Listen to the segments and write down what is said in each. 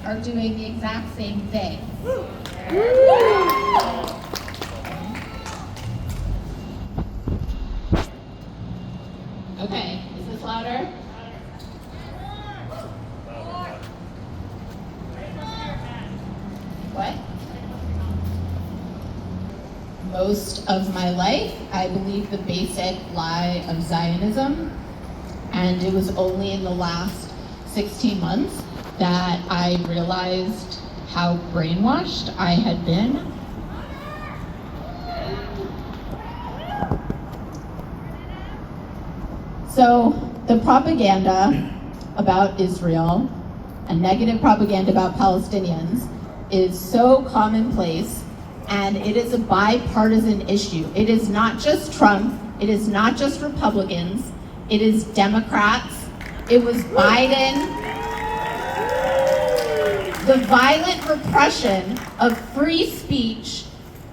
are doing the exact same thing. Okay, is this louder? What? Most of my life, I believed the basic lie of Zionism, and it was only in the last 16 months that I realized how brainwashed I had been. So the propaganda about Israel and negative propaganda about Palestinians is so commonplace, and it is a bipartisan issue. It is not just Trump, it is not just Republicans, it is Democrats, it was Biden. The violent repression of free speech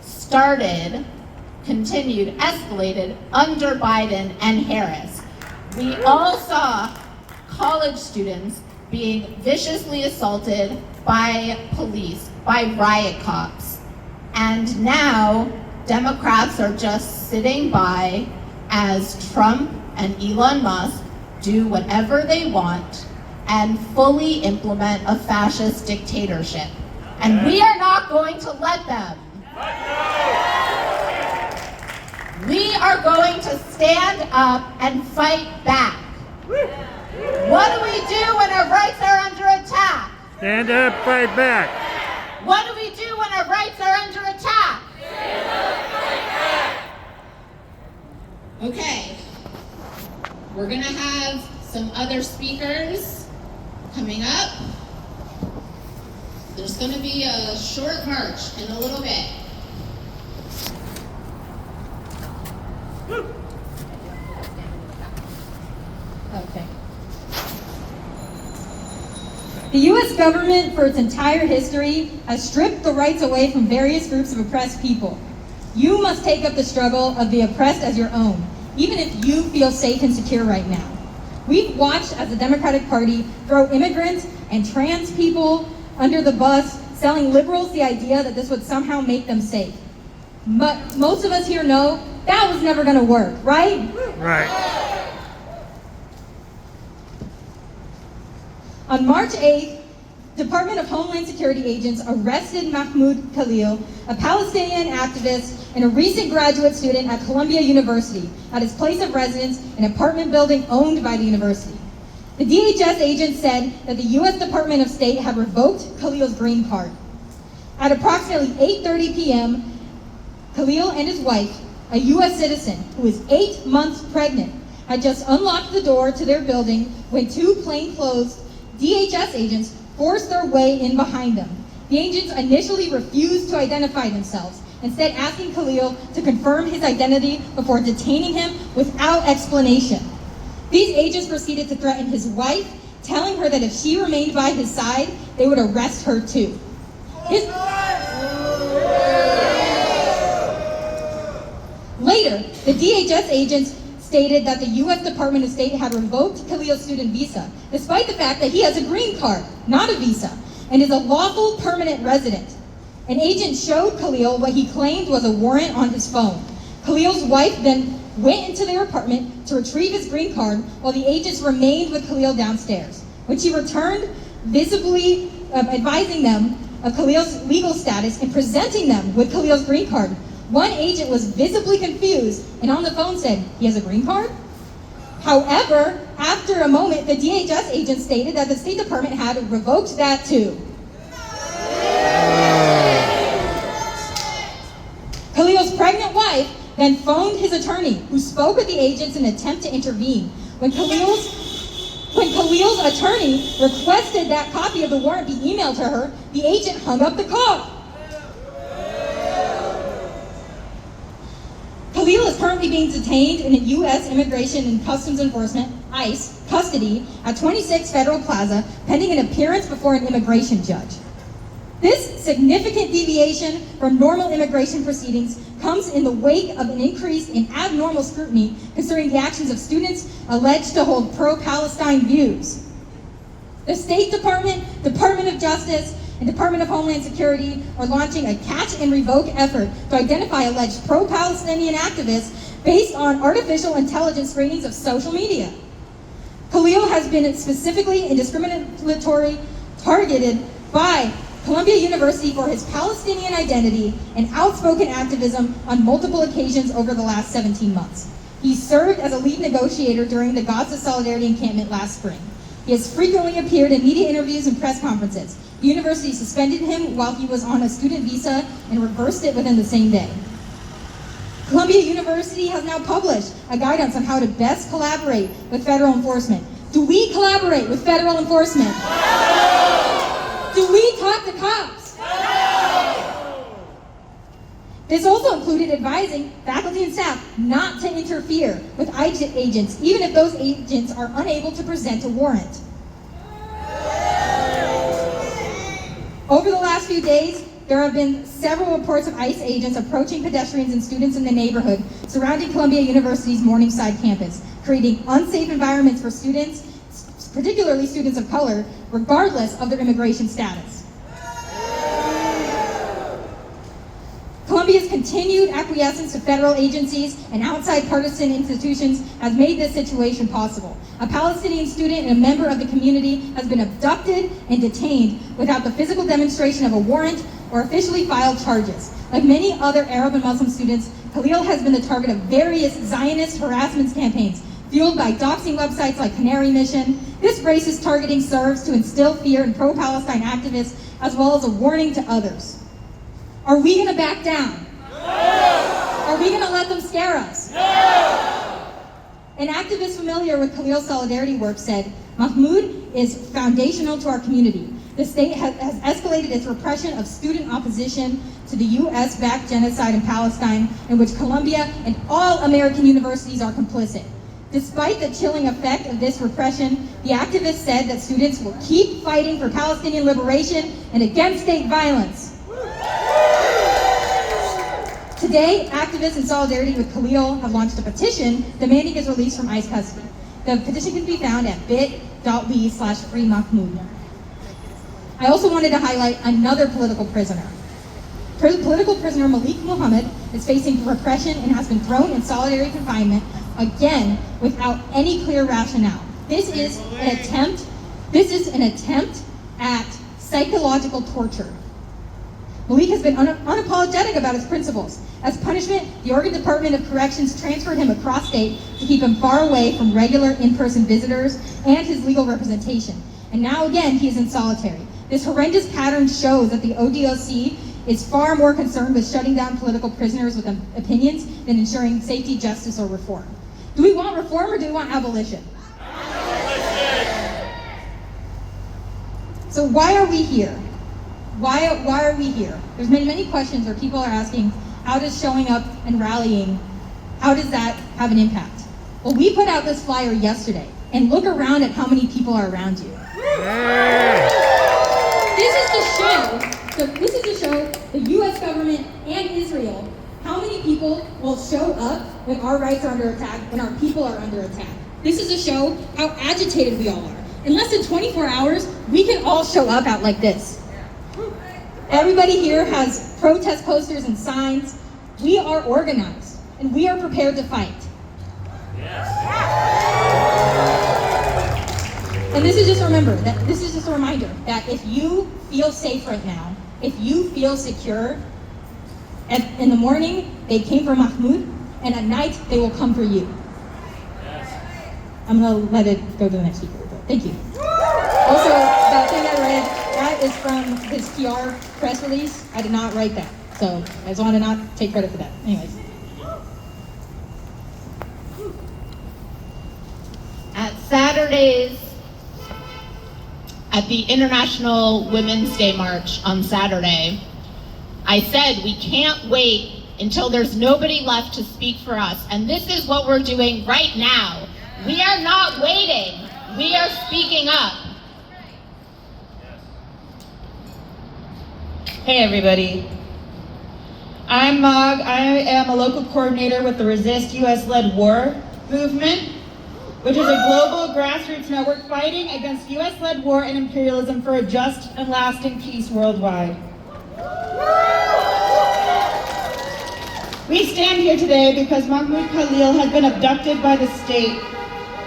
started, continued, escalated under Biden and Harris. We all saw college students being viciously assaulted by police, by riot cops. And now Democrats are just sitting by as Trump and Elon Musk do whatever they want and fully implement a fascist dictatorship. And we are not going to let them. We are going to stand up and fight back. What do we do when our rights are under attack? Stand up, fight back. What do we do when our rights are under attack? Stand up, fight back. Okay, we're gonna have some other speakers coming up. There's gonna be a short march in a little bit. Okay. The U.S. government, for its entire history, has stripped the rights away from various groups of oppressed people. You must take up the struggle of the oppressed as your own, even if you feel safe and secure right now. We've watched as the Democratic Party throw immigrants and trans people under the bus, selling liberals the idea that this would somehow make them safe. But most of us here know that was never going to work, right? Right. On March 8th, Department of Homeland Security agents arrested Mahmoud Khalil, a Palestinian activist and a recent graduate student at Columbia University, at his place of residence, an apartment building owned by the university. The DHS agents said that the U.S. Department of State had revoked Khalil's green card. At approximately 8:30 p.m., Khalil and his wife, a U.S. citizen who is 8 months pregnant, had just unlocked the door to their building when two plainclothes DHS agents forced their way in behind them. The agents initially refused to identify themselves, instead asking Khalil to confirm his identity before detaining him without explanation. These agents proceeded to threaten his wife, telling her that if she remained by his side, they would arrest her too. Later, the DHS agents stated that the U.S. Department of State had revoked Khalil's student visa, despite the fact that he has a green card, not a visa, and is a lawful permanent resident. An agent showed Khalil what he claimed was a warrant on his phone. Khalil's wife then went into their apartment to retrieve his green card while the agents remained with Khalil downstairs. When she returned, visibly advising them of Khalil's legal status and presenting them with Khalil's green card, one agent was visibly confused and on the phone said, "He has a green card?" However, after a moment, the DHS agent stated that the State Department had revoked that too. Khalil's pregnant wife then phoned his attorney, who spoke with the agents in an attempt to intervene. When Khalil's attorney requested that copy of the warrant be emailed to her, the agent hung up the call. Khalil is currently being detained in a U.S. Immigration and Customs Enforcement, ICE, custody at 26 Federal Plaza, pending an appearance before an immigration judge. This significant deviation from normal immigration proceedings comes in the wake of an increase in abnormal scrutiny concerning the actions of students alleged to hold pro-Palestine views. The State Department, Department of Justice, and Department of Homeland Security are launching a catch and revoke effort to identify alleged pro-Palestinian activists based on artificial intelligence screenings of social media. Khalil has been specifically and discriminatorily targeted by Columbia University for his Palestinian identity and outspoken activism on multiple occasions over the last 17 months. He served as a lead negotiator during the Gaza Solidarity encampment last spring. He has frequently appeared in media interviews and press conferences. The university suspended him while he was on a student visa and reversed it within the same day. Columbia University has now published a guidance on how to best collaborate with federal enforcement. Do we collaborate with federal enforcement? No! Do we talk to cops? No! This also included advising faculty and staff not to interfere with agents, even if those agents are unable to present a warrant. Over the last few days, there have been several reports of ICE agents approaching pedestrians and students in the neighborhood surrounding Columbia University's Morningside campus, creating unsafe environments for students, particularly students of color, regardless of their immigration status. Columbia's continued acquiescence to federal agencies and outside partisan institutions has made this situation possible. A Palestinian student and a member of the community has been abducted and detained without the physical demonstration of a warrant or officially filed charges. Like many other Arab and Muslim students, Khalil has been the target of various Zionist harassment campaigns, fueled by doxing websites like Canary Mission. This racist targeting serves to instill fear in pro-Palestine activists, as well as a warning to others. Are we gonna back down? No! Are we gonna let them scare us? No! An activist familiar with Khalil's solidarity work said, Mahmoud is foundational to our community. The state has escalated its repression of student opposition to the US-backed genocide in Palestine, in which Columbia and all American universities are complicit. Despite the chilling effect of this repression, the activist said that students will keep fighting for Palestinian liberation and against state violence. Today, activists in solidarity with Khalil have launched a petition demanding his release from ICE custody. The petition can be found at bit.ly/freemahmoud. I also wanted to highlight another political prisoner. Political prisoner Malik Muhammad is facing repression and has been thrown in solitary confinement, again, without any clear rationale. This is an attempt at psychological torture. Malik has been unapologetic about his principles. As punishment, the Oregon Department of Corrections transferred him across state to keep him far away from regular in-person visitors and his legal representation. And now again, he is in solitary. This horrendous pattern shows that the ODOC is far more concerned with shutting down political prisoners with opinions than ensuring safety, justice, or reform. Do we want reform or do we want abolition? So why are we here? Why are we here? There's many questions where people are asking, how does showing up and rallying, how does that have an impact? Well, we put out this flyer yesterday, and look around at how many people are around you. This is to show the US government and Israel how many people will show up when our rights are under attack, when our people are under attack. This is to show how agitated we all are. In less than 24 hours, we can all show up out like this. Everybody here has protest posters and signs. We are organized, and we are prepared to fight. And this is just a reminder that if you feel safe right now, if you feel secure, in the morning they came for Mahmoud, and at night they will come for you. I'm gonna let it go to the next speaker. Thank you. Also, that thing I read, that is from his PR press release. I did not write that, so I just want to not take credit for that. Anyways. At the International Women's Day March on Saturday, I said we can't wait until there's nobody left to speak for us. And this is what we're doing right now. We are not waiting. We are speaking up. Hey everybody. I'm Mog. I am a local coordinator with the Resist US-Led War movement. which is a global grassroots network fighting against US-led war and imperialism for a just and lasting peace worldwide. We stand here today because Mahmoud Khalil has been abducted by the state,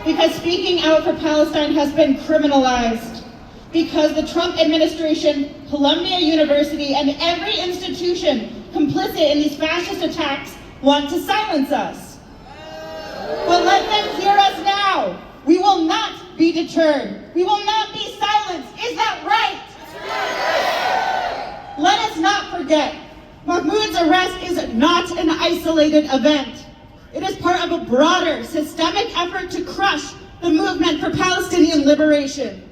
because speaking out for Palestine has been criminalized, because the Trump administration, Columbia University, and every institution complicit in these fascist attacks want to silence us. But let them hear us now. We will not be deterred. We will not be silenced. Is that right? Let us not forget, Mahmoud's arrest is not an isolated event. It is part of a broader, systemic effort to crush the movement for Palestinian liberation.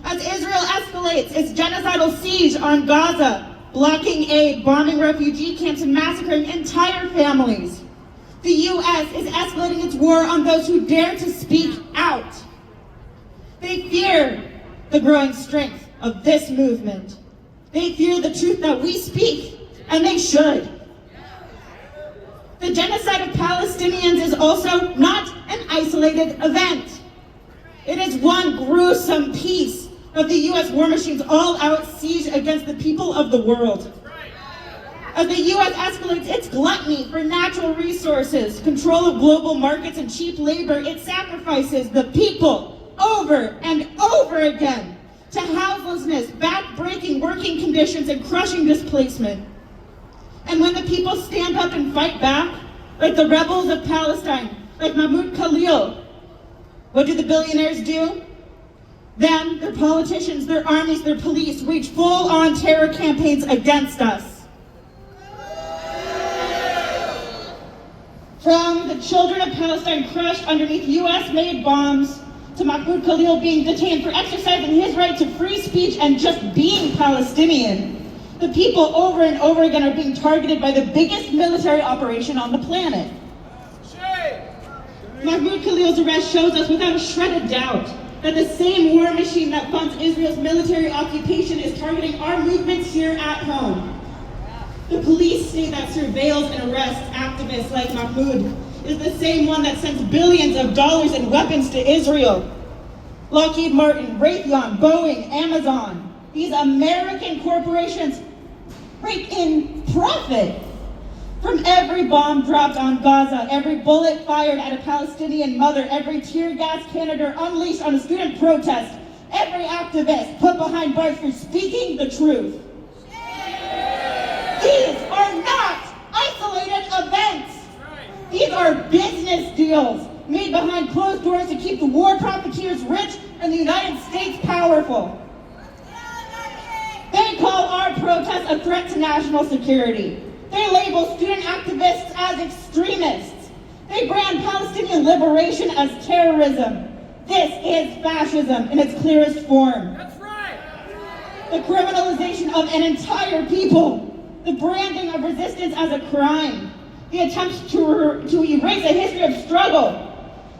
As Israel escalates its genocidal siege on Gaza, blocking aid, bombing refugee camps, and massacring entire families, the U.S. is escalating its war on those who dare to speak out. They fear the growing strength of this movement. They fear the truth that we speak, and they should. The genocide of Palestinians is also not an isolated event. It is one gruesome piece of the U.S. war machine's all-out siege against the people of the world. As the U.S. escalates its gluttony for natural resources, control of global markets, and cheap labor, it sacrifices the people over and over again to houselessness, back-breaking working conditions, and crushing displacement. And when the people stand up and fight back, like the rebels of Palestine, like Mahmoud Khalil, what do the billionaires do? Them, their politicians, their armies, their police wage full-on terror campaigns against us. From the children of Palestine crushed underneath US-made bombs, to Mahmoud Khalil being detained for exercising his right to free speech and just being Palestinian, the people over and over again are being targeted by the biggest military operation on the planet. Shea! Mahmoud Khalil's arrest shows us without a shred of doubt that the same war machine that funds Israel's military occupation is targeting our movements here at home. The police state that surveils and arrests activists like Mahmoud is the same one that sends billions of dollars in weapons to Israel. Lockheed Martin, Raytheon, Boeing, Amazon, these American corporations rake in profit from every bomb dropped on Gaza, every bullet fired at a Palestinian mother, every tear gas canister unleashed on a student protest, every activist put behind bars for speaking the truth. These are not isolated events. These are business deals made behind closed doors to keep the war profiteers rich and the United States powerful. They call our protests a threat to national security. They label student activists as extremists. They brand Palestinian liberation as terrorism. This is fascism in its clearest form. That's right! The criminalization of an entire people. The branding of resistance as a crime. The attempts to erase a history of struggle.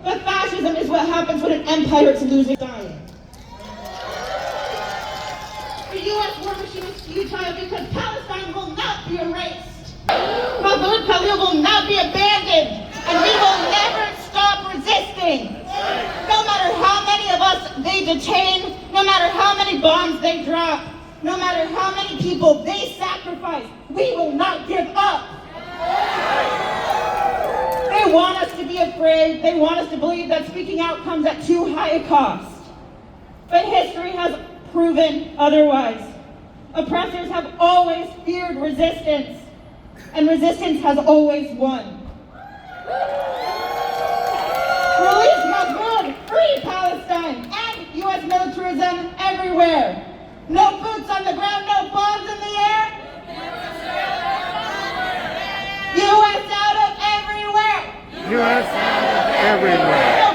But fascism is what happens when an empire is losing dying. The U.S. war machine is futile because Palestine will not be erased. Mahmoud Khalil will not be abandoned, and we will never stop resisting. No matter how many of us they detain, no matter how many bombs they drop, no matter how many people they sacrifice, we will not give up. They want us to be afraid. They want us to believe that speaking out comes at too high a cost. But history has proven otherwise. Oppressors have always feared resistance, and resistance has always won. Release Mahmoud, free Palestine, and U.S. militarism everywhere. No boots on the ground, no bombs in the air. U.S. out of everywhere. U.S. everywhere.